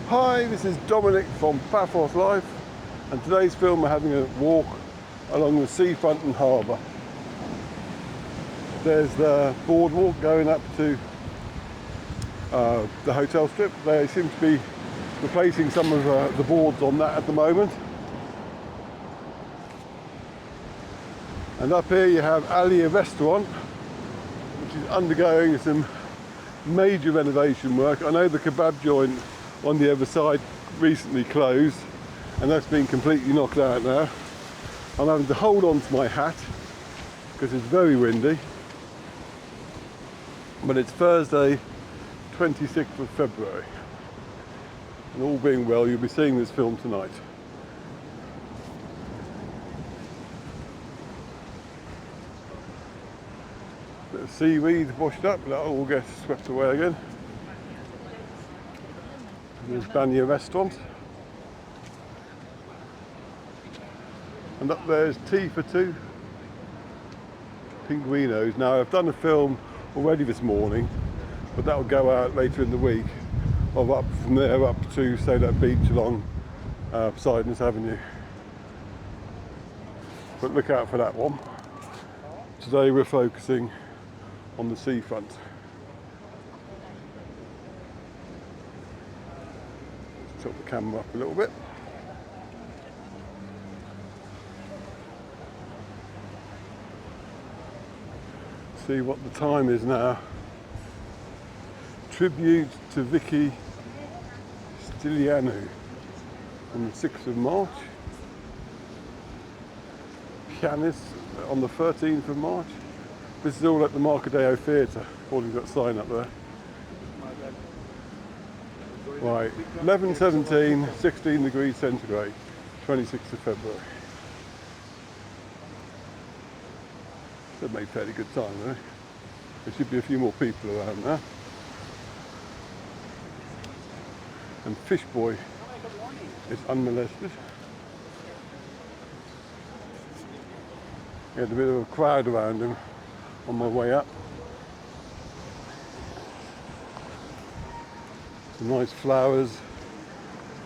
Hi, this is Dominic from Paphos Life, and today's film we're having a walk along the seafront and harbour. There's the boardwalk going up to the hotel strip. They seem to be replacing some of the boards on that at the moment. And up here you have Alia Restaurant, which is undergoing some major renovation work. I know the kebab joint on the other side recently closed, and that's been completely knocked out now. I'm having to hold on to my hat because it's very windy. But it's Thursday, 26th of February. And all being well, you'll be seeing this film tonight. Bit of seaweed washed up, but that'll all get swept away again. There's Banya Restaurant. And up there's Tea for Two, Pinguinos. Now I've done a film already this morning, but that will go out later in the week, of up from there up to, say, that beach along Poseidon's Avenue. But look out for that one. Today we're focusing on the seafront. Tilt the camera up a little bit. See what the time is now. Tribute to Vicky Stilianu on the 6th of March. Pianist on the 13th of March. This is all at the Marcadeo Theatre, according to that sign up there. Right, 11:17, 16 degrees centigrade, 26th of February. They've made fairly good time, eh? There should be a few more people around now. And Fishboy is unmolested. He had a bit of a crowd around him on my way up. Some nice flowers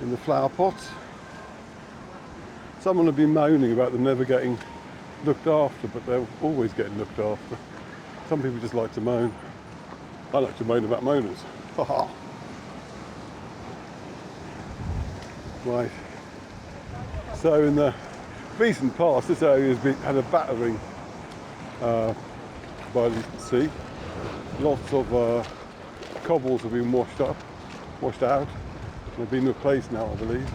in the flower pots. Someone have been moaning about them never getting looked after, but they're always getting looked after. Some people just like to moan. I like to moan about moaners. Haha. Right. So in the recent past, this area has had a battering by the sea. Lots of cobbles have been washed out. They've been replaced now, I believe.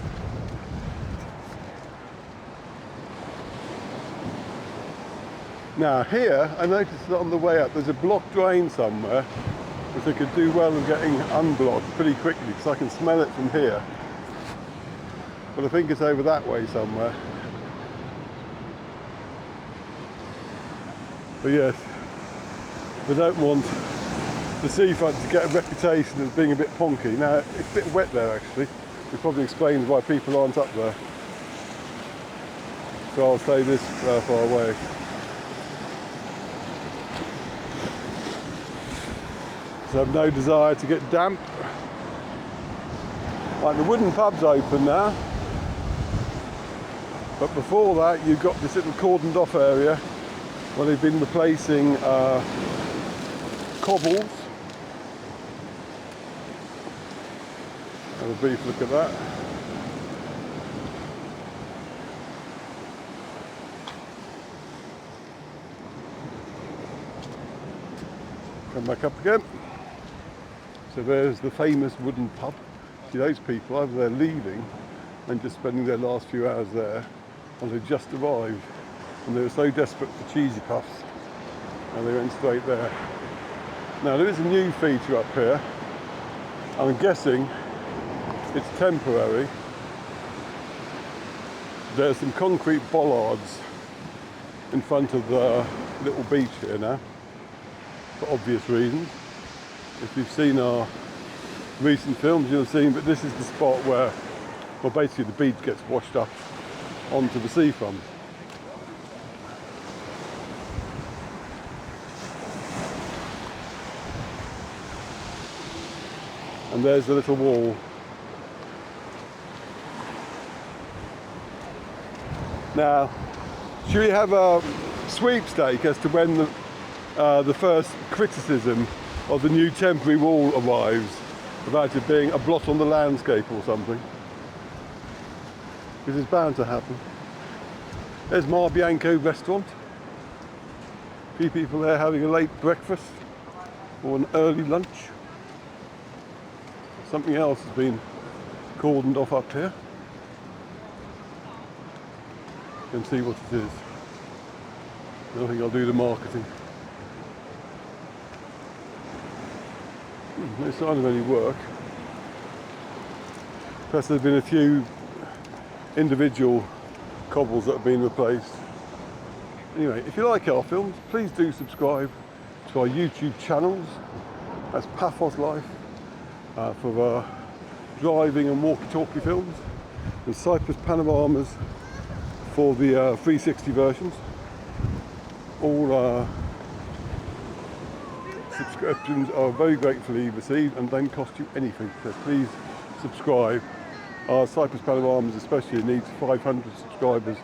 Now here, I noticed that on the way up there's a blocked drain somewhere, which I could do well with getting unblocked pretty quickly, because I can smell it from here. But I think it's over that way somewhere. But yes, we don't want the seafront to get a reputation as being a bit ponky. Now, it's a bit wet there actually, which probably explains why people aren't up there. So I'll stay this far away. So I have no desire to get damp. Right, the wooden pub's open now. But before that, you've got this little cordoned off area where they've been replacing cobbles. Have a brief look at that. Come back up again. So there's the famous wooden pub. See those people over there leaving and just spending their last few hours there, and they just arrived and they were so desperate for cheesy puffs and they went straight there. Now there is a new feature up here. I'm guessing it's temporary. There's some concrete bollards in front of the little beach here now, for obvious reasons. If you've seen our recent films, you'll have seen, but this is the spot where, well, basically the beach gets washed up onto the seafront. And there's the little wall Now, should we have a sweepstake as to when the first criticism of the new temporary wall arrives about it being a blot on the landscape or something? Because it's bound to happen. There's Mar Bianco restaurant. A few people there having a late breakfast or an early lunch. Something else has been cordoned off up here. You can see what it is. I think I'll do the marketing. No sign of any work. Plus there's been a few individual cobbles that have been replaced. Anyway, if you like our films, please do subscribe to our YouTube channels. That's Paphos Life for driving and walkie-talkie films, and Cypress panoramas for the 360 versions. All subscriptions are very gratefully received and don't cost you anything, so please subscribe. Our Cypress panoramas especially needs 500 subscribers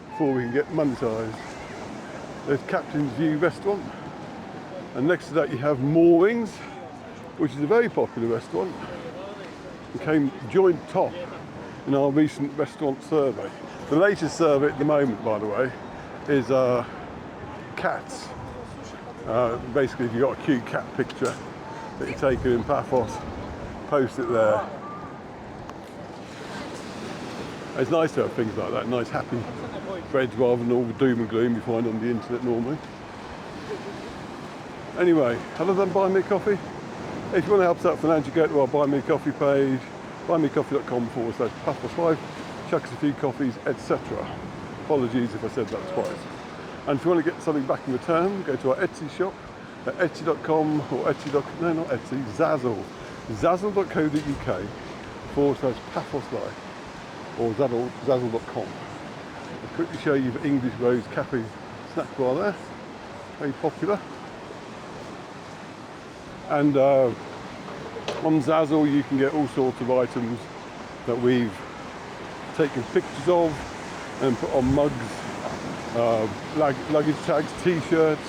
before we can get monetised. There's Captain's View restaurant, and next to that you have Moorings, which is a very popular restaurant. It came joint top in our recent restaurant survey. The latest survey at the moment, by the way, is cats. Basically, if you've got a cute cat picture that you're taking in Paphos, post it there. It's nice to have things like that, nice happy threads rather than all the doom and gloom you find on the internet normally. Anyway, other than buy me a coffee, if you want to help us out financially, go to our buy me a coffee page, buymeacoffee.com/Paphos Life, chuck us a few coffees, etc. Apologies if I said that twice. And if you want to get something back in return, go to our Etsy shop at etsy.com or Zazzle. Zazzle.co.uk/Paphos Life or Zazzle.com. I'll quickly show you the English Rose Cafe snack bar there, very popular. And on Zazzle you can get all sorts of items that we've taken pictures of and put on mugs, luggage tags, t-shirts,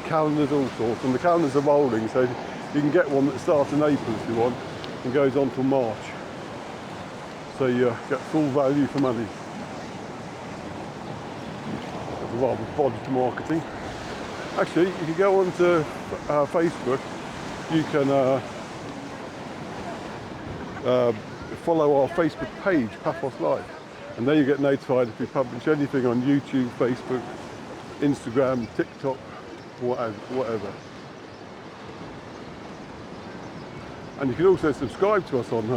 calendars, all sorts. And the calendars are rolling, so you can get one that starts in April if you want and goes on till March. So you get full value for money. That's a rather bodged marketing. Actually, if you go onto Facebook, you can follow our Facebook page, Paphos Life, and then you get notified if we publish anything on YouTube, Facebook, Instagram, TikTok, whatever. And you can also subscribe to us on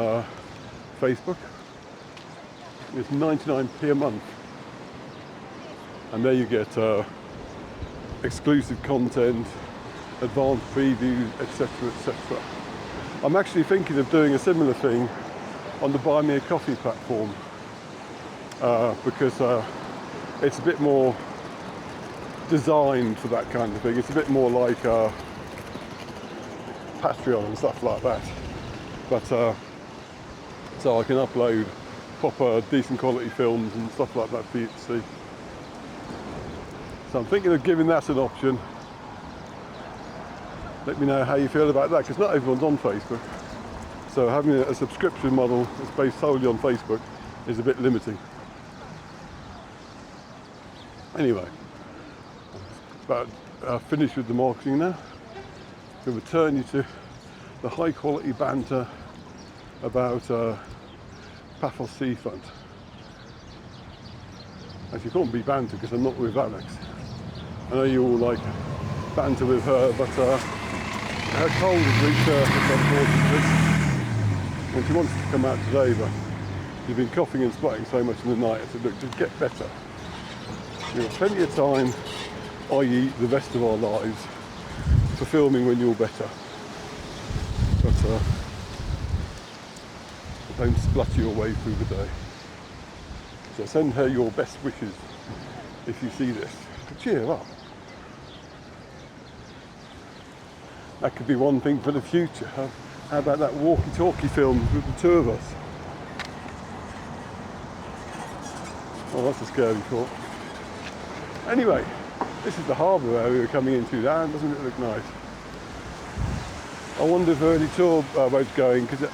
Facebook. It's 99p a month, and there you get exclusive content, advanced previews, etc., etc. I'm actually thinking of doing a similar thing on the Buy Me a Coffee platform because it's a bit more designed for that kind of thing. It's a bit more like Patreon and stuff like that. But so I can upload proper decent quality films and stuff like that for you to see. So I'm thinking of giving that an option. Let me know how you feel about that, because not everyone's on Facebook. So having a subscription model that's based solely on Facebook is a bit limiting. Anyway, about finished with the marketing now. To return you to the high quality banter about Paphos Seafront. Actually, it can't be banter because I'm not with Alex. I know you all like banter with her, but her cold has resurfaced unfortunately. And she wants to come out today, but she's been coughing and spluttering so much in the night. I said, look, just get better. You've got plenty of time, i.e. the rest of our lives, for filming when you're better. But don't splutter your way through the day. So send her your best wishes if you see this. To cheer up. That could be one thing for the future. How about that walkie-talkie film with the two of us? Oh, that's a scary thought. Anyway, this is the harbour area we're coming into now. Doesn't it look nice? I wonder if there are any tour boats going, because it's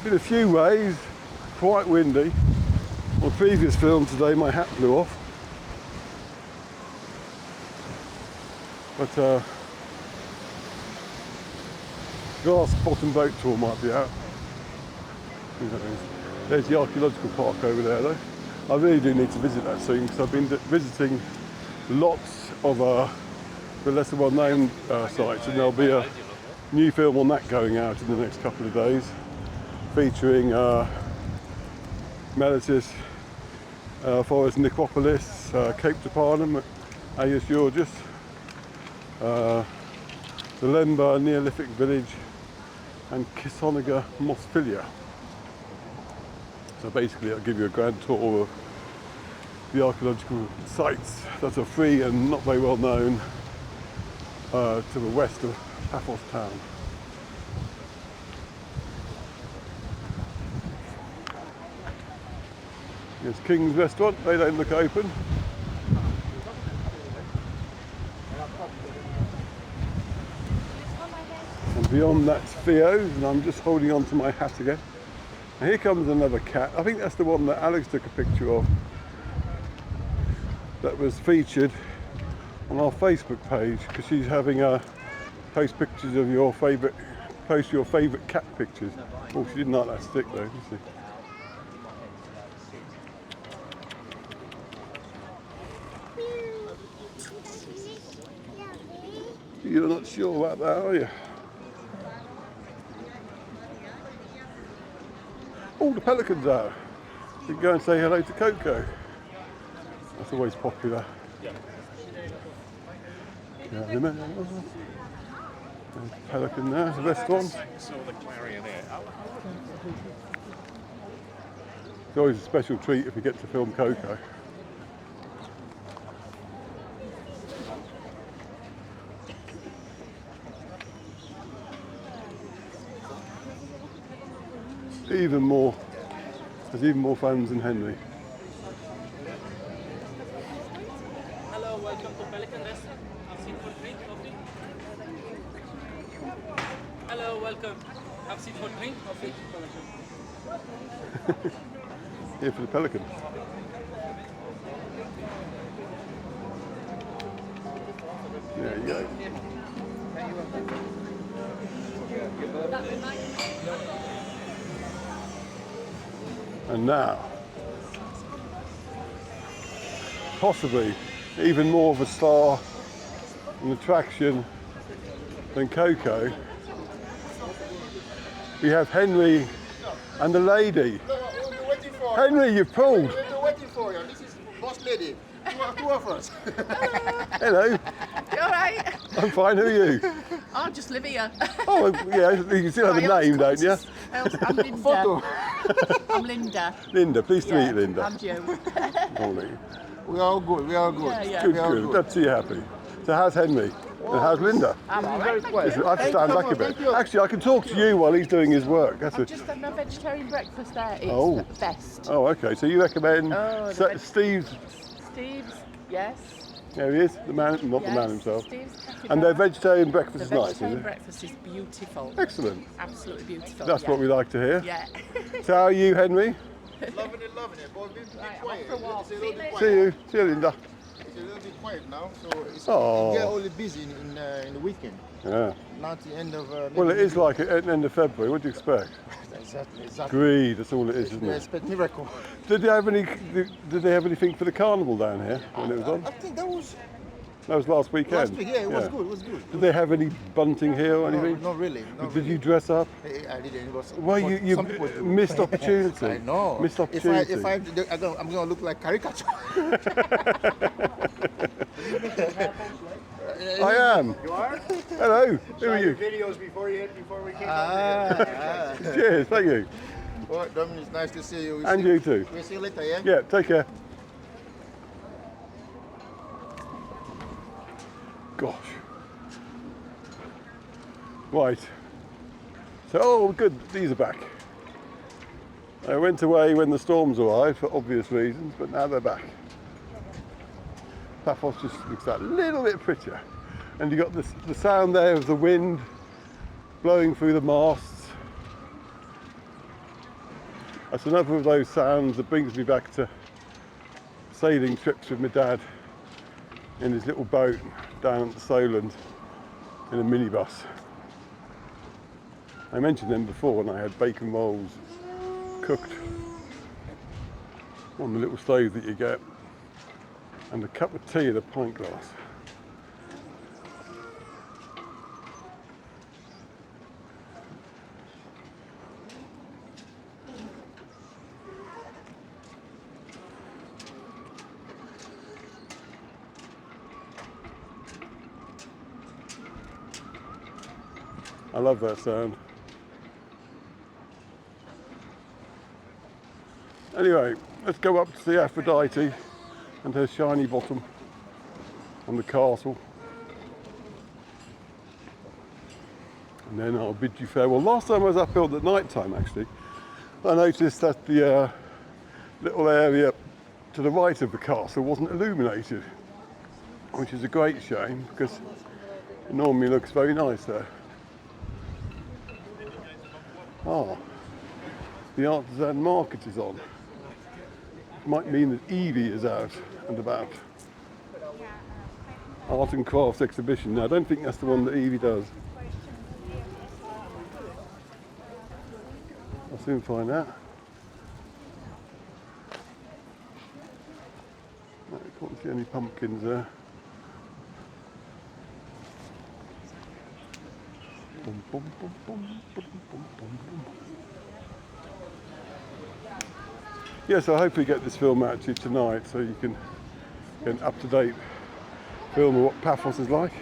been a few waves, quite windy. On the previous film today, my hat blew off. But glass bottom boat tour might be out. Who knows? There's the archaeological park over there though. I really do need to visit that soon, because I've been visiting lots of the lesser well known sites, and there'll be a new film on that going out in the next couple of days, featuring Mellitus, Forest Necropolis, Cape Toparnam, Agios Georgios, the Lemba Neolithic village, and Kissonaga Mosfilia. So basically I'll give you a grand tour of the archaeological sites that are free and not very well known to the west of Paphos town. Here's King's Restaurant, they don't look open. And beyond that's Theo's, and I'm just holding on to my hat again. And here comes another cat. I think that's the one that Alex took a picture of, that was featured on our Facebook page, because she's having post pictures of your favourite, post your favourite cat pictures. Oh, she didn't like that stick though, did she? You're not sure about that, are you? Oh, the Pelican's out. You can go and say hello to Coco. That's always popular. Yeah, there's Pelican there, the restaurant. It's always a special treat if you get to film Coco. Even more, there's even more fans than Henry. Hello, welcome to Pelican Restaurant. Have seat for drink, coffee. Hello, welcome. Have seat for drink, coffee. Here for the Pelican. There you go. And now, possibly even more of a star, an attraction than Coco, we have Henry and the lady. Henry, you've pulled. We're waiting for you. This is boss lady. Two of us. Hello. You alright? I'm fine, who are you? I'll just live here. Oh, yeah, you can still have a name, don't you? I'm Linda. I'm Linda. Linda, pleased to meet you, Linda. And you. Morning. We are all good. We are good. Yeah, yeah. Good, We are good. good. Glad to see you happy. So how's Henry? And how's Linda? I'm Very alright. quiet. I have to stand back a bit. Actually, I can talk to you while he's doing his work. That's I've just had my vegetarian breakfast there. It's Oh. the best. Oh, okay. So you recommend Steve's? Steve's, yes. There he is, the man, not yes. the man himself. Steve's Cafe And their Bar. vegetarian breakfast The is nice, is vegetarian it? breakfast is beautiful. Excellent. Absolutely beautiful. That's what we like to hear. Yeah. So how are you, Henry? Loving it, loving it. But be Right, quiet. I'm off for a walk. It's a little bit See quiet. you. See you, Linda. It's a little bit quiet now, so it's Oh. get only busy in the weekend. Yeah. Not the end of. Well, it is like at the end of February. What do you expect? Exactly. Greed. That's all it is, isn't We it? expect miracle. Did they have anything for the carnival down here when it was on? I think that was That was last weekend. last week. Yeah, it was good. It was good. Did they have any bunting here or No, anything? not really. Not Did you dress up? really. I didn't. It was, Well, but you some people do. missed opportunity. I know. Missed opportunity. If I'm gonna look like caricature. I am. You are? Hello. Who are you? Videos before we came Cheers. Thank you. Well, Dominic, it's nice to see you. And you too. We'll see you later, yeah? Yeah. Take care. Gosh. Right. So, oh, good. These are back. They went away when the storms arrived for obvious reasons, but now they're back. Paphos just looks that little bit prettier. And you got the sound there of the wind blowing through the masts. That's another of those sounds that brings me back to sailing trips with my dad in his little boat down at the Solent in a minibus. I mentioned them before when I had bacon rolls cooked on the little stove that you get, and a cup of tea in a pint glass. I love that sound. Anyway, let's go up to see Aphrodite and her shiny bottom and the castle. And then I'll bid you farewell. Last time I was up at night time, actually, I noticed that the little area to the right of the castle wasn't illuminated, which is a great shame because it normally looks very nice there. Ah, the artisan market is on. Might mean that Evie is out and about. Art and crafts exhibition. Now, I don't think that's the one that Evie does. I'll soon find out. I can't see any pumpkins there. Bum, bum, bum, bum, bum, bum, bum, bum. Yes, I hope we get this film out to you tonight so you can get an up-to-date film of what Paphos is like.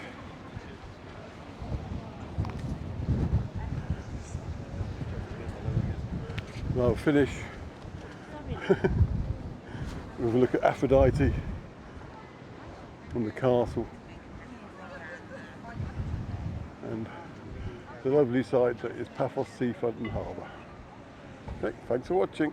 And I'll finish with a look at Aphrodite and the castle and the lovely site that is Paphos Seafront and Harbour. Okay, thanks for watching.